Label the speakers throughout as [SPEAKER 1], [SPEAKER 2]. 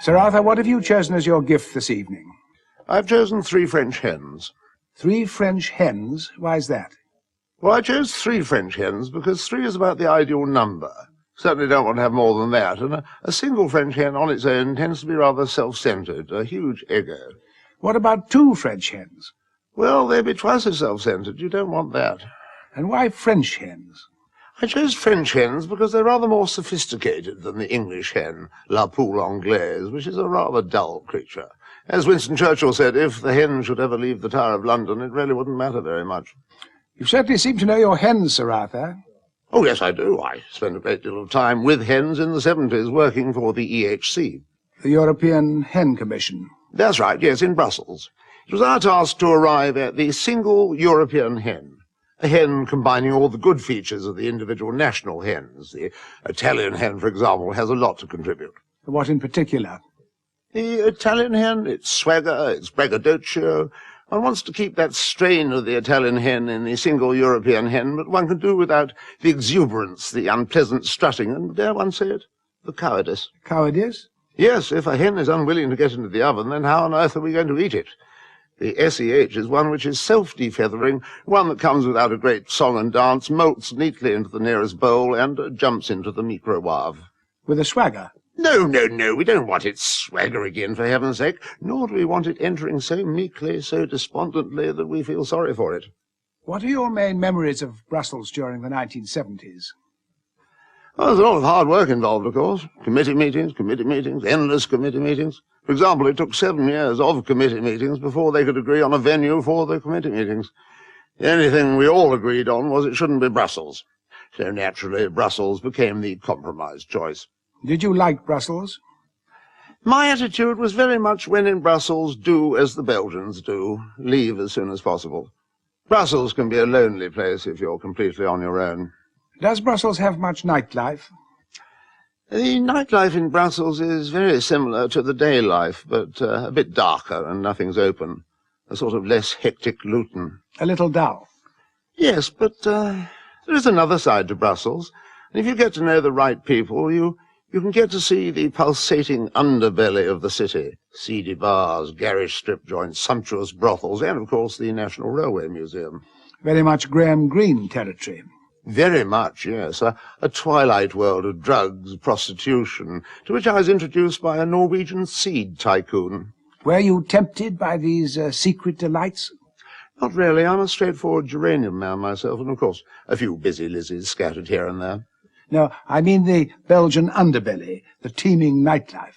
[SPEAKER 1] Sir Arthur, what have you chosen as your gift this evening?
[SPEAKER 2] I've chosen 3 French hens.
[SPEAKER 1] 3 French hens? Why is that?
[SPEAKER 2] Well, I chose 3 French hens because 3 is about the ideal number. Certainly don't want to have more than that, and a single French hen on its own tends to be rather self-centred, a huge ego.
[SPEAKER 1] What about 2 French hens?
[SPEAKER 2] Well, they'd be twice as self-centred. You don't want that.
[SPEAKER 1] And why French hens?
[SPEAKER 2] I chose French hens because they're rather more sophisticated than the English hen, la poule anglaise, which is a rather dull creature. As Winston Churchill said, if the hen should ever leave the Tower of London, it really wouldn't matter very much.
[SPEAKER 1] You certainly seem to know your hens, Sir Arthur.
[SPEAKER 2] Oh, yes, I do. I spent a great deal of time with hens in the 70s working for the EHC.
[SPEAKER 1] The European Hen Commission.
[SPEAKER 2] That's right, yes, in Brussels. It was our task to arrive at the single European hen. A hen combining all the good features of the individual national hens. The Italian hen, for example, has a lot to contribute.
[SPEAKER 1] What in particular?
[SPEAKER 2] The Italian hen, its swagger, its braggadocio. One wants to keep that strain of the Italian hen in the single European hen, but one can do without the exuberance, the unpleasant strutting, and, dare one say it, the cowardice.
[SPEAKER 1] Cowardice?
[SPEAKER 2] Yes, if a hen is unwilling to get into the oven, then how on earth are we going to eat it? The SEH is one which is self-defeathering, one that comes without a great song and dance, molts neatly into the nearest bowl, and jumps into the microwave.
[SPEAKER 1] With a swagger?
[SPEAKER 2] No, we don't want it swagger again, for heaven's sake, nor do we want it entering so meekly, so despondently, that we feel sorry for it.
[SPEAKER 1] What are your main memories of Brussels during the 1970s?
[SPEAKER 2] Well, there's a lot of hard work involved, of course. Committee meetings, endless committee meetings. For example, it took 7 years of committee meetings before they could agree on a venue for the committee meetings. The only thing we all agreed on was it shouldn't be Brussels. So naturally, Brussels became the compromise choice.
[SPEAKER 1] Did you like Brussels?
[SPEAKER 2] My attitude was very much, when in Brussels, do as the Belgians do, leave as soon as possible. Brussels can be a lonely place if you're completely on your own.
[SPEAKER 1] Does Brussels have much nightlife?
[SPEAKER 2] The nightlife in Brussels is very similar to the day life, but a bit darker and nothing's open. A sort of less hectic Luton.
[SPEAKER 1] A little dull?
[SPEAKER 2] Yes, but there is another side to Brussels. And if you get to know the right people, you can get to see the pulsating underbelly of the city. Seedy bars, garish strip joints, sumptuous brothels, and, of course, the National Railway Museum.
[SPEAKER 1] Very much Graham Greene territory.
[SPEAKER 2] Very much, yes. A twilight world of drugs, prostitution, to which I was introduced by a Norwegian seed tycoon.
[SPEAKER 1] Were you tempted by these secret delights?
[SPEAKER 2] Not really. I'm a straightforward geranium man myself, and, of course, a few busy lizzies scattered here and there.
[SPEAKER 1] No, I mean the Belgian underbelly, the teeming nightlife.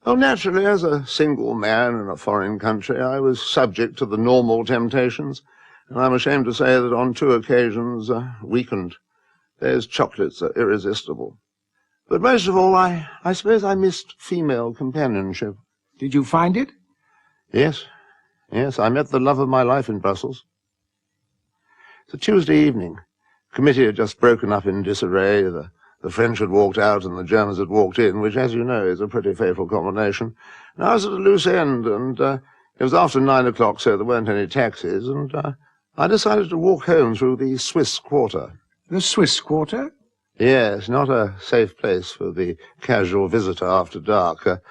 [SPEAKER 2] Oh, naturally, as a single man in a foreign country, I was subject to the normal temptations. And I'm ashamed to say that on 2 occasions, weakened. Those chocolates are irresistible. But most of all, I suppose I missed female companionship.
[SPEAKER 1] Did you find it?
[SPEAKER 2] Yes, I met the love of my life in Brussels. It's a Tuesday evening. The committee had just broken up in disarray. The French had walked out and the Germans had walked in, which, as you know, is a pretty fatal combination. And I was at a loose end, and it was after 9 o'clock, so there weren't any taxis, and I decided to walk home through the Swiss Quarter.
[SPEAKER 1] The Swiss Quarter?
[SPEAKER 2] Yes, not a safe place for the casual visitor after dark. But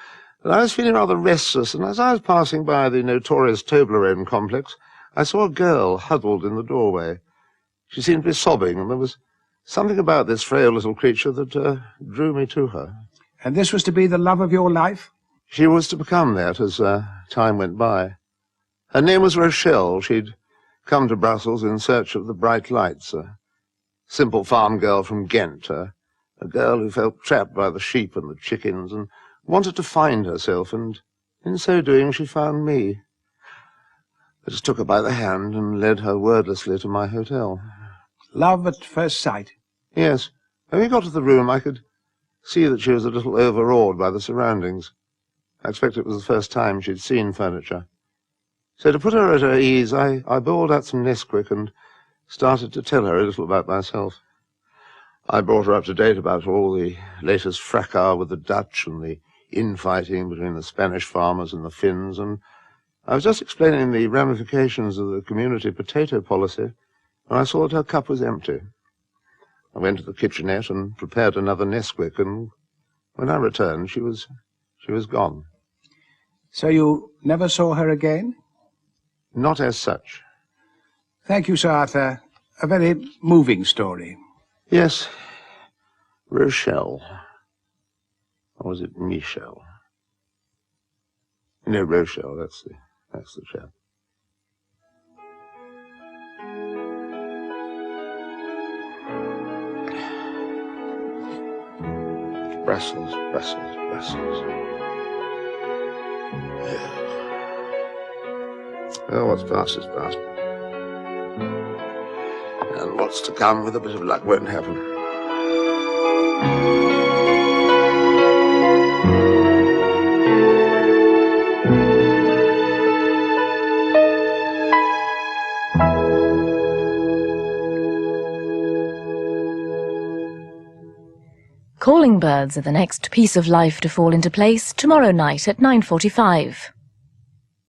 [SPEAKER 2] I was feeling rather restless, and as I was passing by the notorious Toblerone complex, I saw a girl huddled in the doorway. She seemed to be sobbing, and there was something about this frail little creature that drew me to her.
[SPEAKER 1] And this was to be the love of your life?
[SPEAKER 2] She was to become that as time went by. Her name was Rochelle. She'd come to Brussels in search of the bright lights, a simple farm girl from Ghent, a girl who felt trapped by the sheep and the chickens and wanted to find herself, and in so doing she found me. I just took her by the hand and led her wordlessly to my hotel.
[SPEAKER 1] Love at first sight?
[SPEAKER 2] Yes. When we got to the room, I could see that she was a little overawed by the surroundings. I expect it was the first time she'd seen furniture. So to put her at her ease, I bawled out some Nesquik and started to tell her a little about myself. I brought her up to date about all the latest fracas with the Dutch and the infighting between the Spanish farmers and the Finns, and I was just explaining the ramifications of the community potato policy when I saw that her cup was empty. I went to the kitchenette and prepared another Nesquik, and when I returned, she was She was gone.
[SPEAKER 1] So you never saw her again?
[SPEAKER 2] Not as such.
[SPEAKER 1] Thank you, Sir Arthur. A very moving story.
[SPEAKER 2] Yes, Rochelle. Or was it Michelle? No, Rochelle, that's the chap. Brussels. Oh, what's past is past. And what's to come, with a bit of luck, won't happen.
[SPEAKER 3] Calling birds are the next piece of life to fall into place tomorrow night at 9:45.